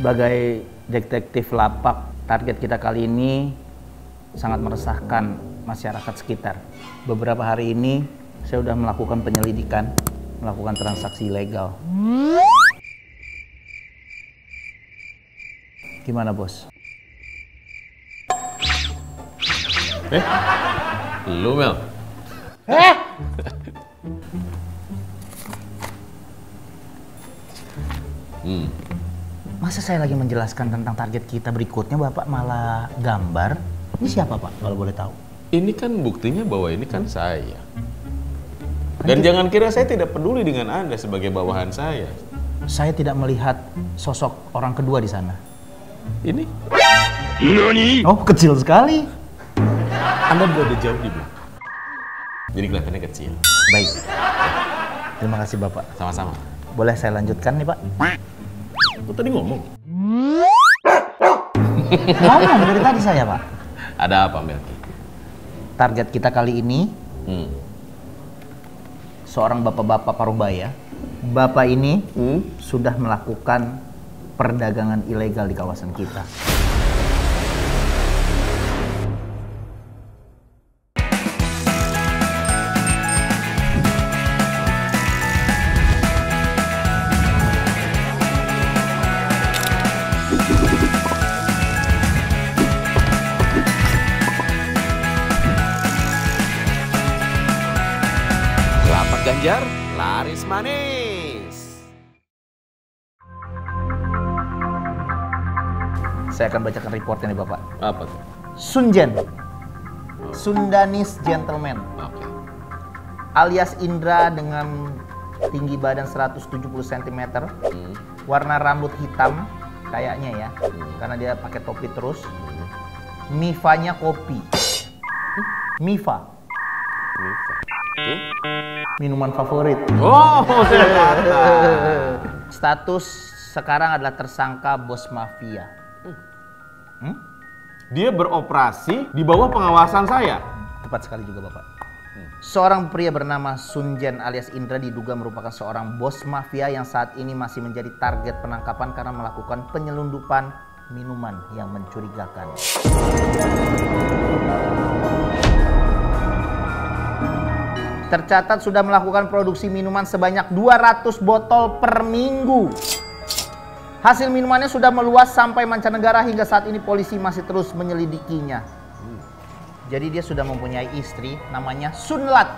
Sebagai detektif lapak, target kita kali ini sangat meresahkan masyarakat sekitar. Beberapa hari ini saya sudah melakukan penyelidikan, melakukan transaksi ilegal. Gimana, Bos? Lu, Mel? Masa saya lagi menjelaskan tentang target kita berikutnya, Bapak malah gambar? Ini siapa, Pak, kalau boleh tahu? Ini kan buktinya bahwa ini kan saya. Dan jangan kira saya tidak peduli dengan Anda sebagai bawahan saya. Saya tidak melihat sosok orang kedua di sana. Ini? Oh, kecil sekali. Anda berada jauh di belakang. Jadi kelihatannya kecil. Baik. Terima kasih, Bapak. Sama-sama. Boleh saya lanjutkan nih, Pak? Lu tadi ngomong? Ngomong dari tadi saya, Pak. Ada apa, Melki? Target kita kali ini seorang bapak-bapak parubaya. Bapak ini sudah melakukan perdagangan ilegal di kawasan kita. Lapak Ganjar, laris manis. Saya akan bacakan reportnya nih, Bapak. Apa tuh? Sunjen, Sundanese Gentleman, Oke. alias Indra dengan tinggi badan 170 cm, warna rambut hitam kayaknya ya, karena dia pakai topi terus. Mifanya kopi. Mifa, minuman favorit. Oh, ternyata. Status sekarang adalah tersangka bos mafia. Dia beroperasi di bawah pengawasan saya. Tepat sekali juga, Bapak. Seorang pria bernama Sunjen alias Indra diduga merupakan seorang bos mafia yang saat ini masih menjadi target penangkapan karena melakukan penyelundupan minuman yang mencurigakan. Tercatat sudah melakukan produksi minuman sebanyak 200 botol per minggu. Hasil minumannya sudah meluas sampai mancanegara, hingga saat ini polisi masih terus menyelidikinya. Jadi dia sudah mempunyai istri namanya Sunlat.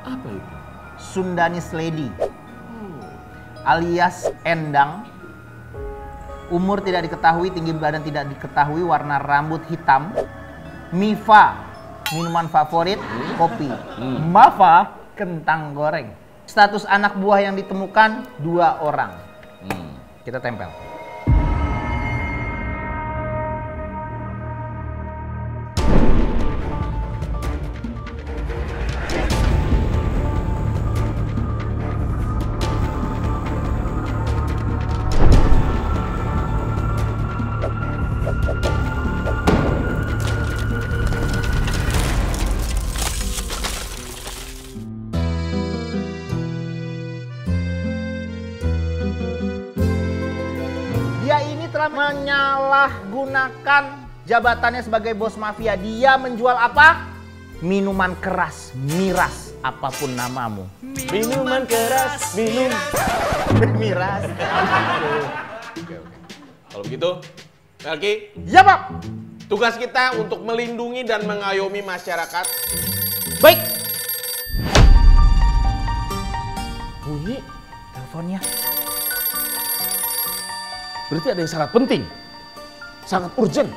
Apa itu? Sundanese Lady. Alias Endang. Umur tidak diketahui, tinggi badan tidak diketahui, warna rambut hitam. Mifa, minuman favorit, kopi. Mafa, kentang goreng. Status anak buah yang ditemukan 2 orang. Kita tempel. Dia ini telah menyalahgunakan jabatannya sebagai bos mafia. Dia menjual apa? Minuman keras, miras, apapun namamu. Minuman keras, minum. Miras. Oke. Kalau begitu, Melki, Ya, Pak. tugas kita untuk melindungi dan mengayomi masyarakat. Baik. Bunyi, Teleponnya. berarti ada yang sangat penting. Sangat urgent.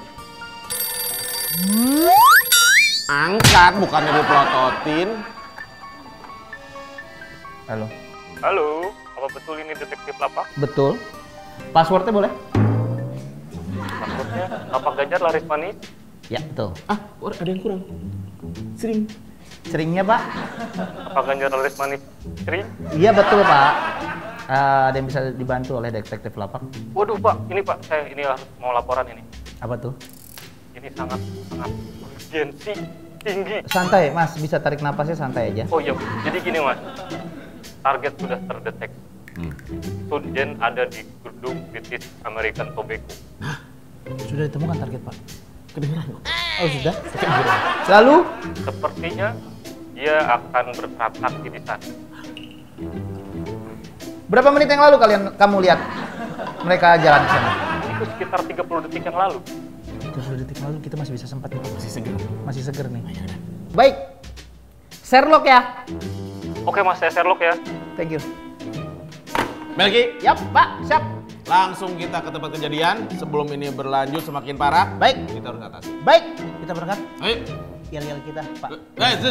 Angkat, bukannya dipelototin. Halo. Halo, apa betul ini detektif lapak? Betul. Passwordnya boleh? Maksudnya, lapak Ganjar laris manis? Ya, betul. Ada yang kurang. Sering. Seringnya, Pak? Lapak Ganjar laris manis? Sering? Iya, betul, Pak. Ada yang bisa dibantu oleh detektif lapak? Waduh Pak, ini Pak, saya ini harus mau laporan ini. Apa tuh? Ini sangat urgensi tinggi. Santai, Mas. Bisa tarik napasnya santai aja. Oh iya, jadi gini Mas, target sudah terdeteksi. Sun Jen ada di gedung British American Tobacco. Sudah ditemukan target, Pak. Kedengeran. Oh, sudah? Lalu? Sepertinya dia akan bertransaksi di sana. Berapa menit yang lalu kamu lihat mereka jalan ke sana? Itu sekitar 30 detik yang lalu. 30 detik lalu kita masih bisa sempat nih, Pak. Masih seger nih. Iya, Baik. Sherlock ya. Oke Mas, saya Sherlock ya. Thank you. Melki, Yap, Pak. Siap. langsung kita ke tempat kejadian. Sebelum ini berlanjut semakin parah, Baik. kita harus atasi. Baik. Kita berangkat. Ayo. Yel-yel kita, Pak. Selamat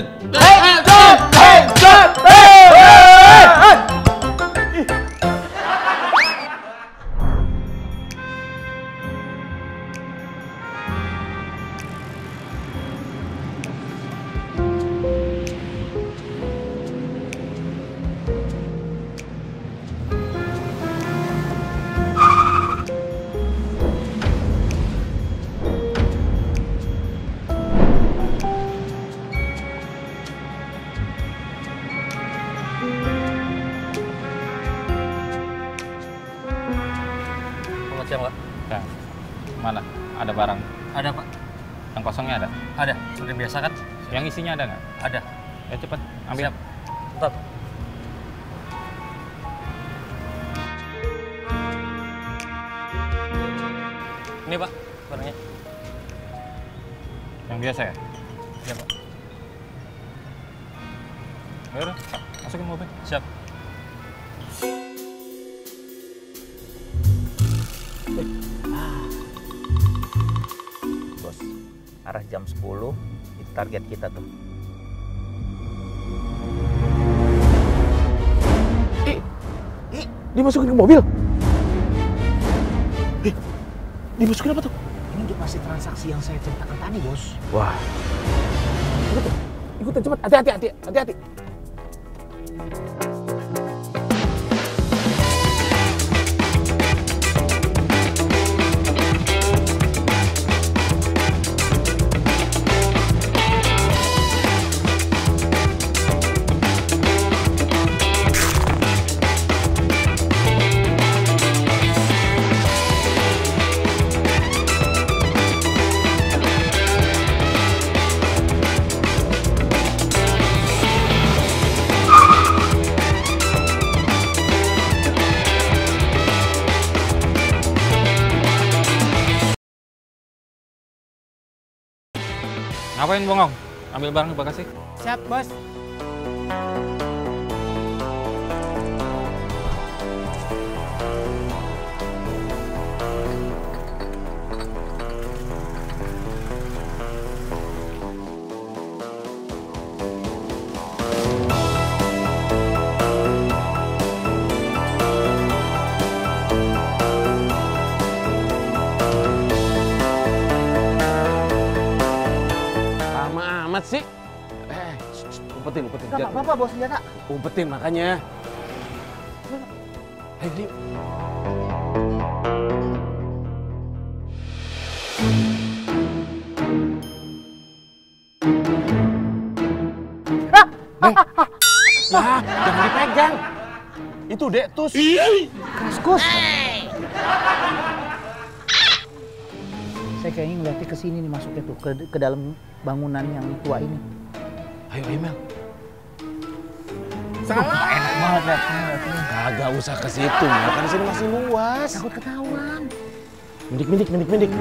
siang Pak. Ya, mana? Ada barang? Ada Pak. Yang kosongnya ada? Ada. Seperti biasa kan? Yang isinya ada nggak? Ada. Ya cepet, ambil. Siap. Tetap. Ini Pak, barangnya. Yang biasa ya? Iya Pak. Ya udah, masukin mobil. Siap. Bos, arah jam 10 itu target kita tuh. Dimasukin ke mobil. Dimasukin apa tuh? Ini untuk masih transaksi yang saya ceritakan tadi, Bos. Wah. Ikutin cepat. Hati-hati. Ngapain bongong? Ambil barang di bagasi. Siap, Bos. Lama amat sih. Umpetin. Gak apa-apa, Bos, senjata. Umpetin makanya. Ayo. Ya, jangan dipegang. Itu dektus. Kaskus. Saya kayaknya ngeliatnya ke sini nih masuknya tuh, ke dalam bangunan yang tua ini. Ayo, Mel. Enak banget liatnya. Kagak usah ke situ, Mel. Kan di sini masih luas. Takut ketahuan. Mendik.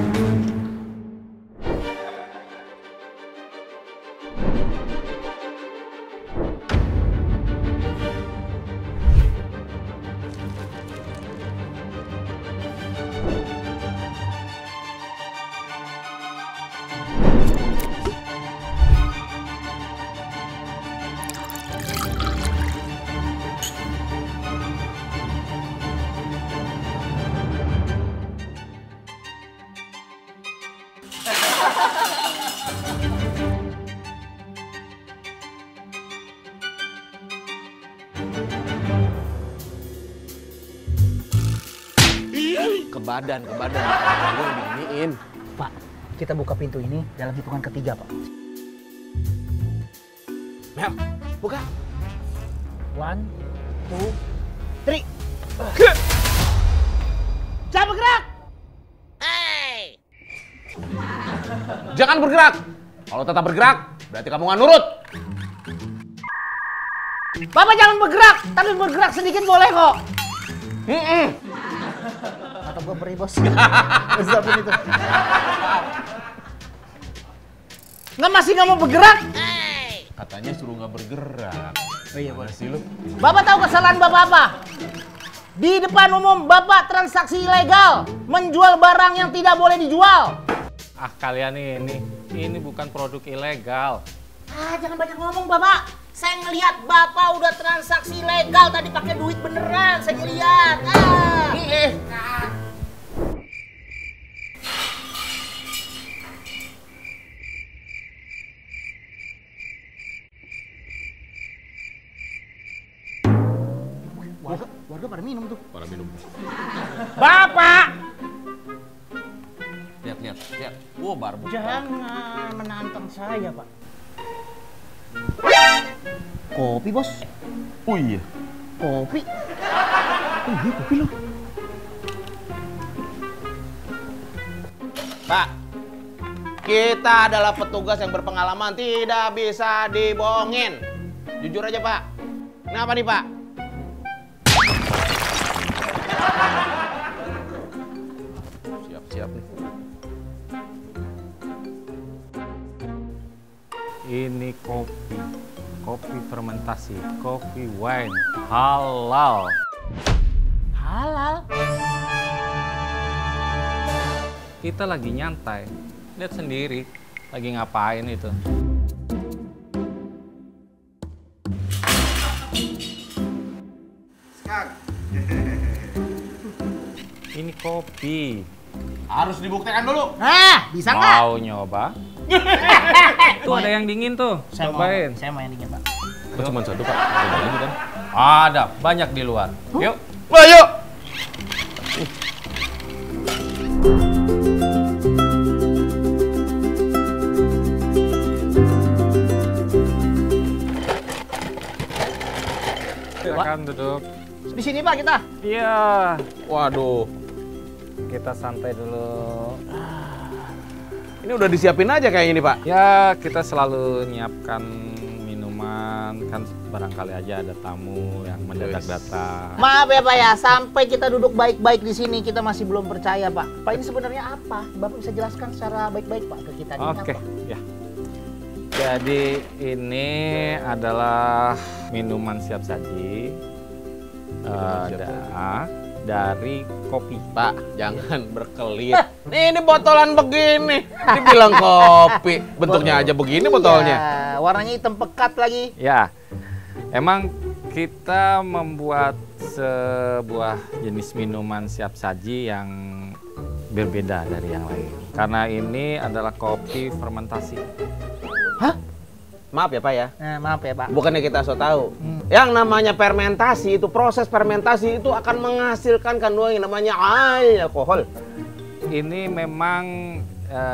Ke badan. Gue diginiin. Pak, kita buka pintu ini dalam hitungan ketiga, Pak. Mel, buka. 1, 2, 3. Jangan bergerak! Jangan bergerak. Kalau tetap bergerak, berarti kamu nggak nurut. Bapak jangan bergerak, tapi bergerak sedikit boleh kok. Atau gue perih bos. Sabun itu. Masih nggak mau bergerak? Katanya suruh nggak bergerak. Oh iya Mana sih lu? Bapak tahu kesalahan Bapak apa? Di depan umum Bapak transaksi ilegal, menjual barang yang tidak boleh dijual. Ah, kalian ini bukan produk ilegal. Jangan banyak ngomong Bapak. Saya ngelihat Bapak udah transaksi legal tadi pakai duit beneran, saya lihat. Warga pada minum tuh. Para minum. Bapak! Lihat. Wah, barbuk. Jangan menantang saya, Pak. Kopi, Bos. Oh iya. Kopi. Iya, kopi lo. Pak, kita adalah petugas yang berpengalaman, tidak bisa dibohongin. Jujur aja, Pak. Kenapa nih, Pak? Siap-siap nih. Ini kopi fermentasi, kopi wine halal. Halal. Kita lagi nyantai, lihat sendiri, lagi ngapain itu. Ini kopi. Harus dibuktikan dulu. Bisa nggak? Mau nyoba? Tuh ada yang dingin tuh, cobain. Saya mau yang dingin, Pak. Oh, cuma satu, Pak. Ada lagi kan? Ada, banyak di luar. Yuk. Ayo. Silakan duduk. Di sini, Pak, kita. Iya. Waduh. Kita santai dulu. Ini udah disiapin aja kayaknya nih, Pak. Ya, kita selalu nyiapkan minuman, kan barangkali aja ada tamu yang mendadak datang. Maaf ya, Pak ya, sampai kita duduk baik-baik di sini kita masih belum percaya, Pak. Pak, ini sebenarnya apa? Bapak bisa jelaskan secara baik-baik, Pak, ke kita ini Oke, apa? ya. Jadi ini adalah minuman siap saji dari kopi. Pak, jangan berkelit. Ini botolan begini. Dibilang kopi. Bentuknya aja begini botolnya. Iya, warnanya hitam pekat lagi. Ya, emang kita membuat sebuah jenis minuman siap saji yang berbeda dari yang lain. Karena ini adalah kopi fermentasi. Maaf ya, Pak ya. Maaf ya, Pak. Bukannya kita so tahu. Yang namanya fermentasi itu, proses fermentasi itu akan menghasilkan kandungan yang namanya alkohol. Ini memang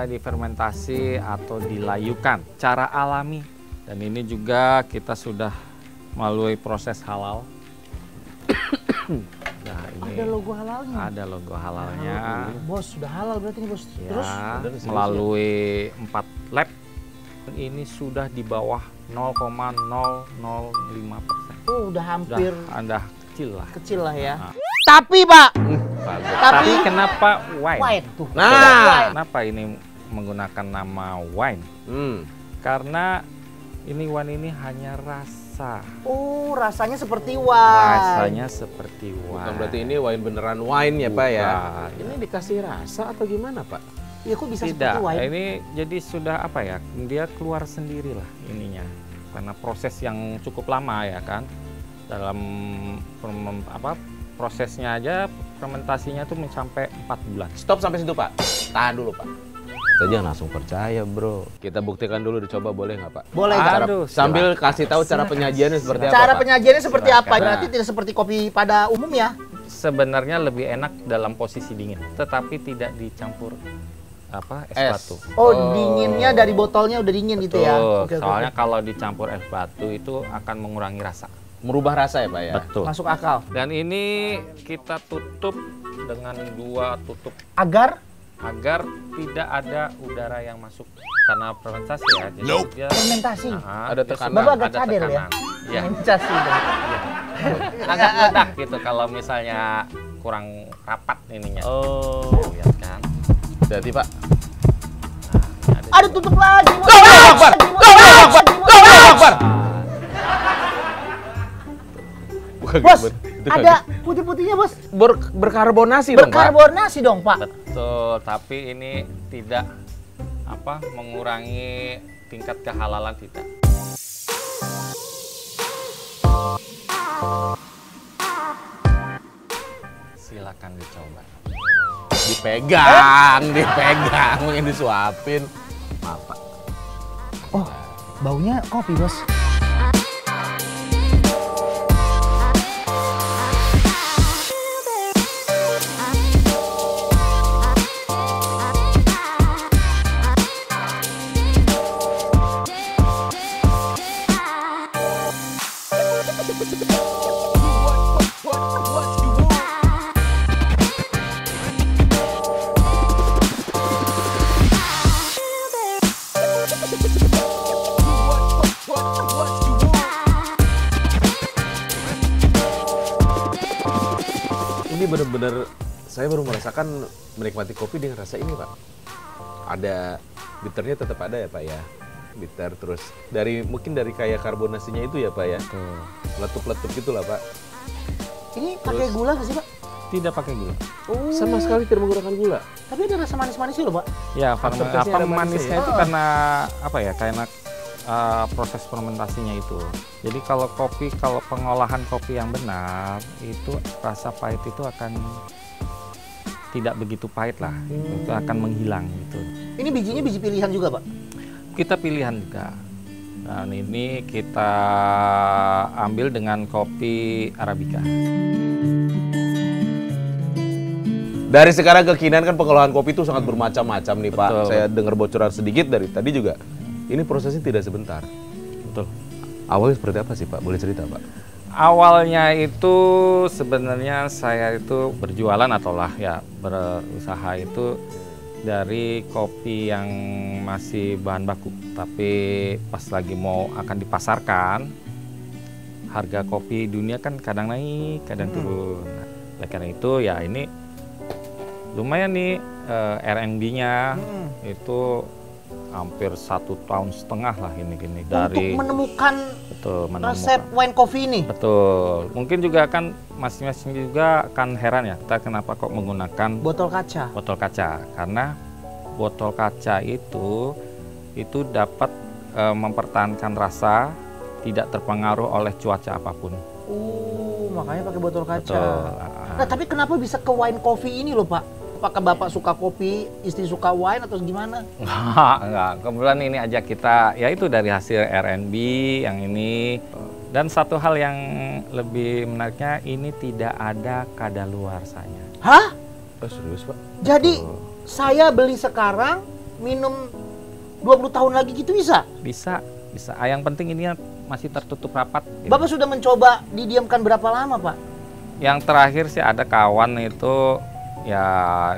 difermentasi atau dilayukan cara alami. Dan ini juga kita sudah melalui proses halal. Nah, ini Ada logo halalnya. ada logo halalnya. Bos, sudah halal berarti nih, Bos. Ya, Terus melalui 4 lab. Ini sudah di bawah 0,005%. udah hampir Anda kecil lah. kecil lah ya. Nah. Tapi, Pak, Tapi kenapa wine? white tuh. Nah. Kenapa ini menggunakan nama wine? Hmm. Karena ini wine ini hanya rasa. Oh, rasanya seperti wine. Rasanya seperti wine. Bukan berarti ini wine beneran wine ya, Pak ya? Bukan. Ini dikasih rasa atau gimana, Pak? Iya, kok bisa Tidak, seperti wine? ini jadi sudah apa ya, dia keluar sendiri lah ininya. Karena proses yang cukup lama ya kan. Dalam prosesnya aja, fermentasinya tuh mencapai 4 bulan. Stop sampai situ, Pak. Tahan dulu, Pak. Kita jangan langsung percaya, bro. Kita buktikan dulu, dicoba boleh nggak, Pak? Boleh, Cara- Aduh, sambil silakan. kasih tahu cara penyajiannya seperti apa, Cara Pak? penyajiannya seperti Silakan. apa? Berarti tidak seperti kopi pada umum ya? Sebenarnya lebih enak dalam posisi dingin, tetapi tidak dicampur es Es. batu. Oh, dinginnya dari botolnya udah dingin gitu ya? Tuh, Oke, oke, soalnya oke. kalau dicampur es batu itu akan mengurangi rasa. merubah rasa ya Pak ya? Betul. Masuk akal. Dan ini kita tutup dengan 2 tutup Agar agar tidak ada udara yang masuk karena fermentasi ya. Jadi dia fermentasi. Ada tekanan. Bapak agak ada cadel ya? tekanan. Iya. Fermentasi dong. Agak mudah gitu kalau misalnya kurang rapat ininya. Oh. Lihat kan. Berarti Pak. Ada tutup lagi. Allahu Akbar! Allahu Akbar! Allahu Akbar! Bos, ada putih-putihnya bos. Berkarbonasi dong Pak. Berkarbonasi dong Pak. Betul, tapi ini tidak mengurangi tingkat kehalalan kita. Silakan dicoba. Dipegang, mungkin disuapin. Maaf Pak. Oh, baunya kopi bos. Ini benar-benar saya baru merasakan menikmati kopi dengan rasa ini Pak. Ada bitternya tetap ada ya Pak ya. Bitter terus mungkin dari kayak karbonasinya itu ya Pak ya. Letup-letup gitu lah Pak. Ini pakai gula nggak sih Pak? Tidak pakai gula. Oh. Sama sekali tidak menggunakan gula. Tapi ada rasa manis-manisnya loh Pak. Ya, Aftertaste-nya ada manisnya manisnya itu karena apa ya? Karena proses fermentasinya itu. Jadi kalau pengolahan kopi yang benar, itu rasa pahit itu akan tidak begitu pahit lah. Itu akan menghilang gitu. Ini bijinya biji pilihan juga Pak? Kita pilihan juga. Dan ini kita ambil dengan kopi Arabica. Dari sekarang ke kini kan pengolahan kopi itu sangat bermacam-macam nih Pak. Betul. Saya dengar bocoran sedikit dari tadi juga. Ini prosesnya tidak sebentar. Betul. Awalnya seperti apa sih Pak? Boleh cerita Pak? Awalnya itu sebenarnya saya itu berjualan ataulah ya berusaha itu dari kopi yang masih bahan baku. Tapi pas lagi mau akan dipasarkan, harga kopi dunia kan kadang naik, kadang turun. Nah, oleh karena itu ya ini lumayan nih R&D-nya itu hampir 1,5 tahun lah ini dari untuk menemukan betul, resep wine coffee ini. Betul. Mungkin juga kan masing-masing juga akan heran ya, kita kenapa kok menggunakan Botol kaca. botol kaca? Karena botol kaca itu dapat mempertahankan rasa, tidak terpengaruh oleh cuaca apapun. Makanya pakai botol kaca. Betul. Nah, tapi kenapa bisa ke wine coffee ini loh Pak? Apakah Bapak suka kopi, istri suka wine atau gimana? Enggak. Kebetulan ini aja kita, ya itu dari hasil R&B yang ini. Dan satu hal yang lebih menariknya, ini tidak ada kadaluarsanya. Hah? Oh, serius Pak? Jadi saya beli sekarang, minum 20 tahun lagi gitu bisa? Bisa. Yang penting ini masih tertutup rapat. Gitu. Bapak sudah mencoba didiamkan berapa lama Pak? Yang terakhir sih ada kawan itu, ya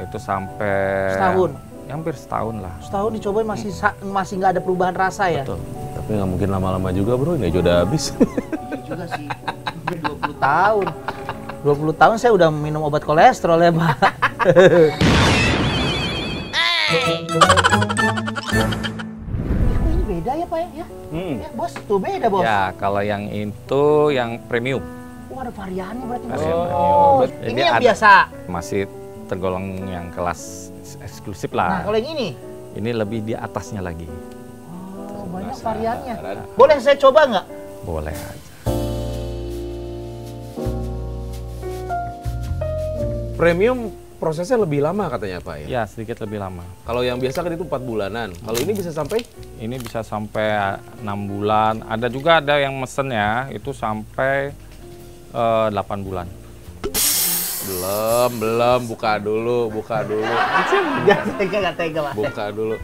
itu sampai Setahun? Hampir setahun lah. Setahun dicobain masih nggak ada perubahan rasa ya? Betul. Tapi nggak mungkin lama-lama juga bro, ini aja udah habis. Iya juga sih. 20 tahun. 20 tahun saya udah minum obat kolesterol ya Pak. Ini beda ya Pak ya? Ya bos, tuh beda bos. Ya kalau yang itu yang premium. Oh ada variannya berarti bos. Varian Oh, premium. ini Jadi yang ada- biasa. Masih tergolong yang kelas eksklusif lah. Nah kalau yang ini? Ini lebih di atasnya lagi. Oh banyak variannya. Boleh saya coba nggak? Boleh aja. Premium prosesnya lebih lama katanya Pak ya? Ya sedikit lebih lama. Kalau yang biasa kan itu 4 bulanan. Kalau ini bisa sampai? Ini bisa sampai 6 bulan. Ada juga ada yang mesennya itu sampai 8 bulan. Belum, buka dulu. Gak tega Pak. Buka dulu.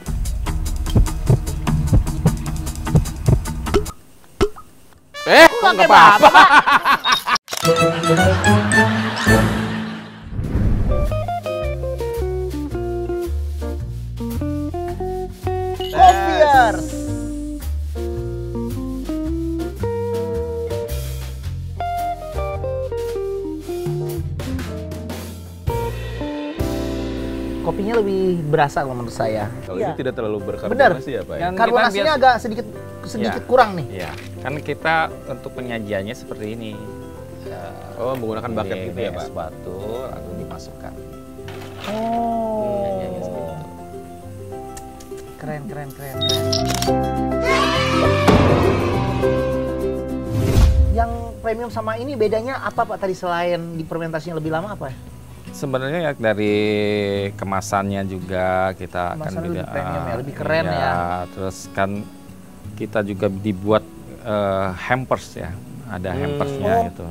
Nggak apa-apa, Pak. Coffeeers. Kopinya lebih berasa kalau menurut saya. Kalau Iya. ini tidak terlalu Benar. berkarbonasi ya Pak ya? Yang Karbonasinya kita agak sedikit Ya. kurang nih. Iya, kan kita untuk penyajiannya seperti ini. Oh, menggunakan bucket Ini gitu ya es Pak? batu lalu dimasukkan. Oh. Penyajiannya seperti itu. Keren. Yang premium sama ini bedanya apa Pak tadi selain di fermentasinya lebih lama apa ya? Sebenarnya ya dari kemasannya juga kita akan Kemasannya lebih premium ya, lebih keren ya. Terus kan kita juga dibuat hampers ya, ada hampersnya gitu.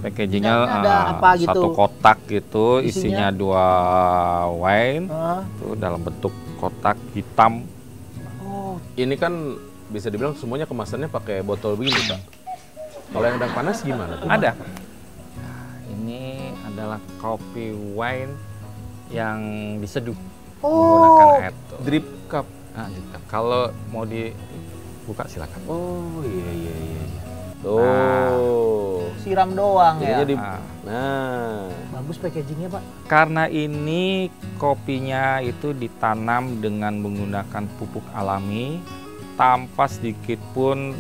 Packagingnya ada apa gitu? satu kotak gitu, Isinya? isinya 2 wine, Ah. itu dalam bentuk kotak hitam. Oh, Ini kan bisa dibilang semuanya kemasannya pakai botol begini Pak. Kalau yang sedang panas gimana tuh? Ada. Nah, ini adalah kopi wine yang diseduh menggunakan air. Drip cup. Nah, gitu. Kalau mau dibuka silakan. Oh iya. Tuh. siram doang Jadinya ya. di Nah, Nah, Bagus packagingnya Pak. karena ini kopinya itu ditanam dengan menggunakan pupuk alami tanpa sedikit pun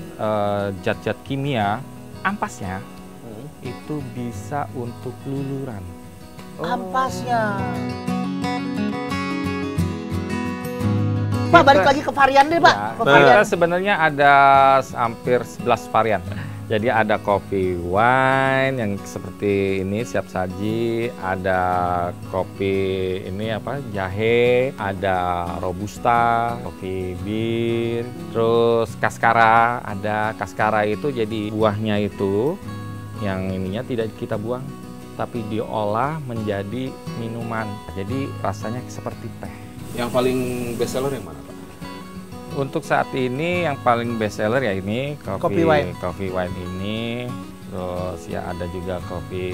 zat-zat kimia, ampasnya itu bisa untuk luluran. Ampasnya. Pak, balik lagi ke varian deh Pak. Ya, Ke varian. kita sebenarnya ada hampir 11 varian. Jadi ada kopi wine yang seperti ini siap saji, ada kopi ini apa jahe, ada robusta, kopi bir, terus kaskara. Ada kaskara itu jadi buahnya itu yang ininya tidak kita buang, tapi diolah menjadi minuman. Jadi rasanya seperti teh. yang paling best seller yang mana Pak? Untuk saat ini yang paling best seller ya ini Kopi wine. Coffee wine ini, terus ya ada juga kopi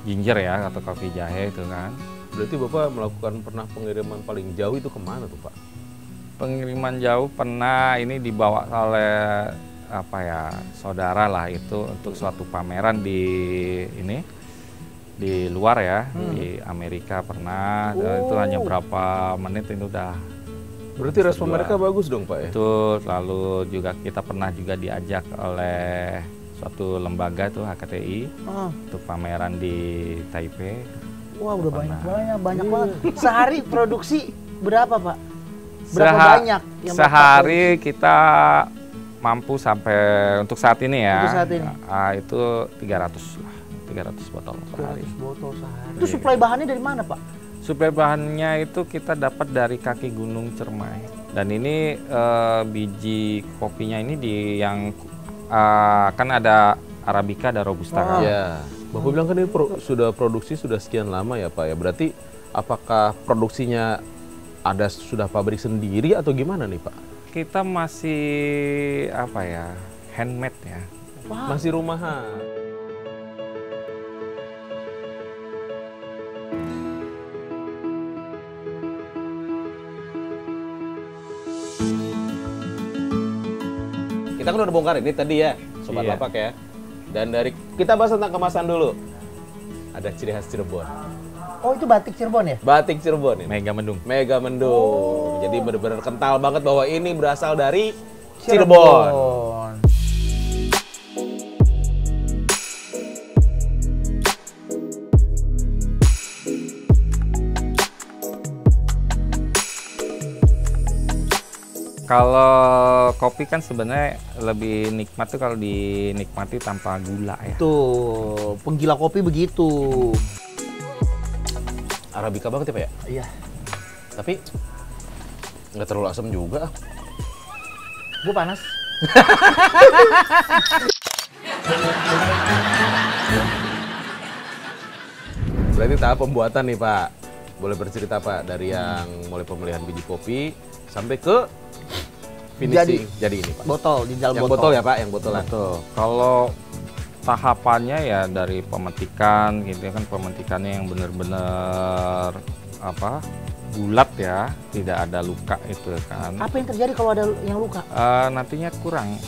ginger ya atau kopi jahe itu kan. Berarti Bapak melakukan pernah pengiriman paling jauh itu kemana tuh Pak? Pengiriman jauh pernah ini dibawa oleh apa ya saudara lah itu untuk suatu pameran di ini di luar ya di Amerika pernah. Dan itu hanya berapa menit itu udah. Berarti respon mereka bagus dong Pak ya? Itu lalu juga kita pernah juga diajak oleh suatu lembaga tuh HKTI Ah. untuk pameran di Taipei. Wah, udah Pernah. banyak banget. Sehari produksi berapa Pak? Berapa banyak? Yang Bapak Sehari kita mampu sampai untuk saat ini ya. Untuk saat ini. Itu 300 lah, 300 botol per hari. 200 botol sehari. Itu suplai bahannya dari mana Pak? Suplai bahannya itu kita dapat dari kaki Gunung Cermai. Dan ini biji kopinya ini yang kan ada Arabica, ada Robusta kan. Ya, Bapak bilang kan ini sudah produksi sudah sekian lama ya Pak ya. Berarti apakah produksinya ada sudah pabrik sendiri atau gimana nih Pak? Kita masih apa ya handmade ya. Masih rumahan. Kita kan udah bongkar ini tadi ya, Sobat Iya. Lapak ya. Dan dari kita bahas tentang kemasan dulu. Ada ciri khas Cirebon. Oh, itu batik Cirebon ya? Batik Cirebon ini. Mega Mendung. Mega Mendung. Jadi benar-benar kental banget bahwa ini berasal dari Cirebon. Kalau kopi kan sebenarnya lebih nikmat tuh kalau dinikmati tanpa gula ya. Tuh, penggila kopi begitu. Arabica banget ya Pak ya? Iya. Tapi nggak terlalu asam juga. Gue panas. Berarti tahap pembuatan nih Pak. Boleh bercerita Pak dari yang mulai pemilihan biji kopi sampai ke finishing jadi ini Pak. botol, di dalam Yang botol ya Pak, yang botolan. Betul. Kalau tahapannya ya dari pemetikan gitu kan, pemetikannya yang benar-benar apa bulat ya, tidak ada luka itu kan. Apa yang terjadi kalau ada yang luka? Nantinya kurang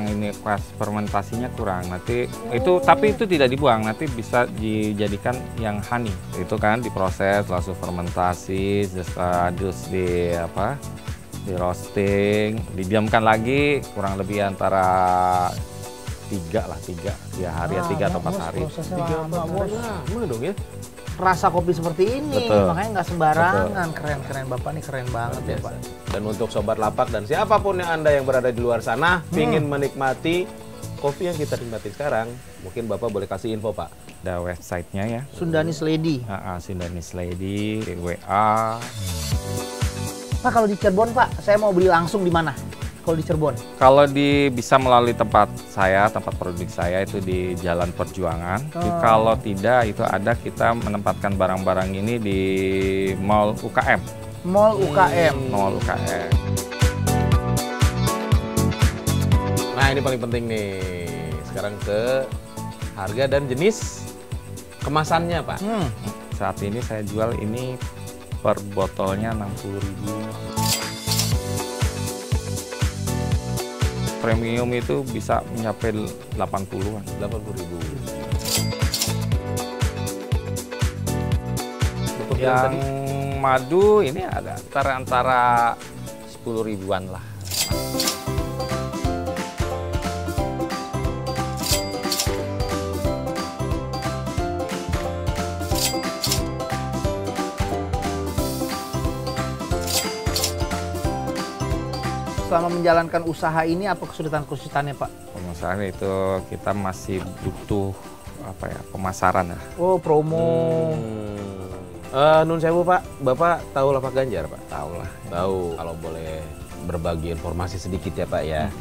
ini pas fermentasinya kurang nanti itu, tapi itu tidak dibuang, nanti bisa dijadikan yang honey itu kan, diproses langsung fermentasi terus di apa, di roasting, didiamkan lagi kurang lebih antara 3 hari, 3 atau 4 hari. Prosesnya lama, Bos. Lama dong ya. Rasa kopi seperti ini, Betul. makanya nggak sembarangan. Keren Bapak nih, keren banget ya Pak. Dan untuk Sobat Lapak dan siapapun yang Anda yang berada di luar sana, ingin menikmati kopi yang kita nikmati sekarang, mungkin Bapak boleh kasih info Pak. Ada websitenya ya, Sundanis Lady. Sundanis Lady, WA. Pak, kalau di Cirebon Pak, saya mau beli langsung di mana? Kalau di Cirebon? Kalau bisa melalui tempat saya, tempat produksi saya itu di Jalan Perjuangan. Kalau tidak, itu ada kita menempatkan barang-barang ini di Mall UKM. Mall UKM. Mall UKM. Nah ini paling penting nih. Sekarang ke harga dan jenis kemasannya Pak. Saat ini saya jual ini per botolnya 60.000. Premium itu bisa mencapai 80-an. 80.000. Yang madu ini ada antara 10.000-an lah. Selama menjalankan usaha ini apa kesulitan-kesulitannya Pak? Pemasaran itu kita masih butuh apa ya, pemasaran ya. Oh, promo. Nun sewu Pak, Bapak tahu Lapak Ganjar Pak? Tahu lah. Tahu. Kalau boleh berbagi informasi sedikit ya Pak ya.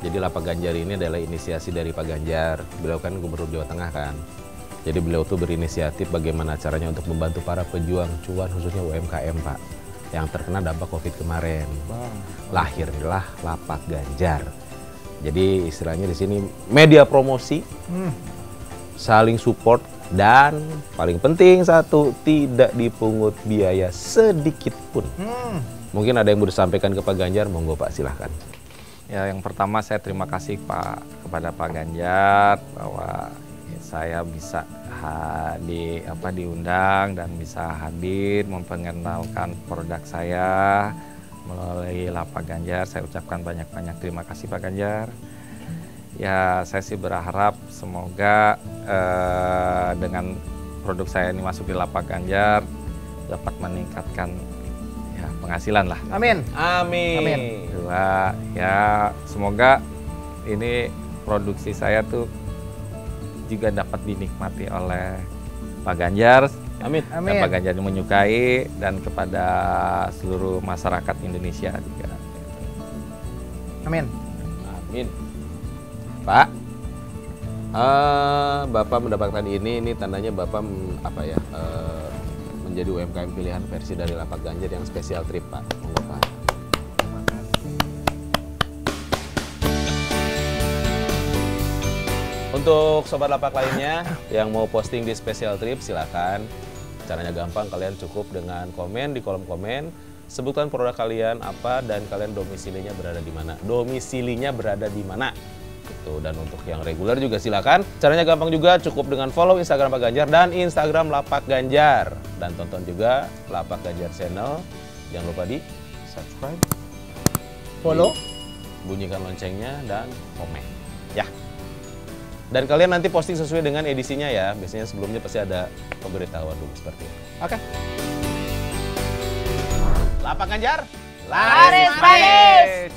Jadi Lapak Ganjar ini adalah inisiasi dari Pak Ganjar. Beliau kan Gubernur Jawa Tengah kan. Jadi beliau tuh berinisiatif bagaimana caranya untuk membantu para pejuang cuan khususnya UMKM Pak, yang terkena dampak COVID kemarin. Lahirlah Lapak Ganjar. Jadi istilahnya di sini media promosi, saling support, dan paling penting satu, tidak dipungut biaya sedikit pun. Mungkin ada yang mau disampaikan ke Pak Ganjar, monggo Pak silahkan. Ya, yang pertama saya terima kasih kepada Pak Ganjar bahwa saya bisa diundang dan bisa hadir memperkenalkan produk saya melalui Lapak Ganjar. Saya ucapkan banyak-banyak terima kasih Pak Ganjar. Ya, saya sih berharap semoga dengan produk saya ini masuk di Lapak Ganjar dapat meningkatkan ya penghasilan lah. Amin. Amin. Kedua, ya semoga ini produksi saya tuh juga dapat dinikmati oleh Pak Ganjar. Amin. Dan Pak Ganjar menyukai, dan kepada seluruh masyarakat Indonesia juga. Amin. Amin. Pak, Bapak mendapatkan ini tandanya Bapak menjadi UMKM pilihan versi dari Lapak Ganjar yang spesial trip Pak. Monggo Pak. Untuk sobat lapak lainnya yang mau posting di special trip silakan. Caranya gampang, kalian cukup dengan komen di kolom komen, sebutkan produk kalian apa dan kalian domisilinya berada di mana. Gitu. Dan untuk yang reguler juga silakan. Caranya gampang juga, cukup dengan follow Instagram Pak Ganjar dan Instagram Lapak Ganjar, dan tonton juga Lapak Ganjar channel. Jangan lupa di subscribe, Follow, bunyikan loncengnya, dan komen ya. Dan kalian nanti posting sesuai dengan edisinya ya. Biasanya sebelumnya pasti ada pemberitahuan dulu seperti itu. Oke. Lapak Ganjar, laris manis.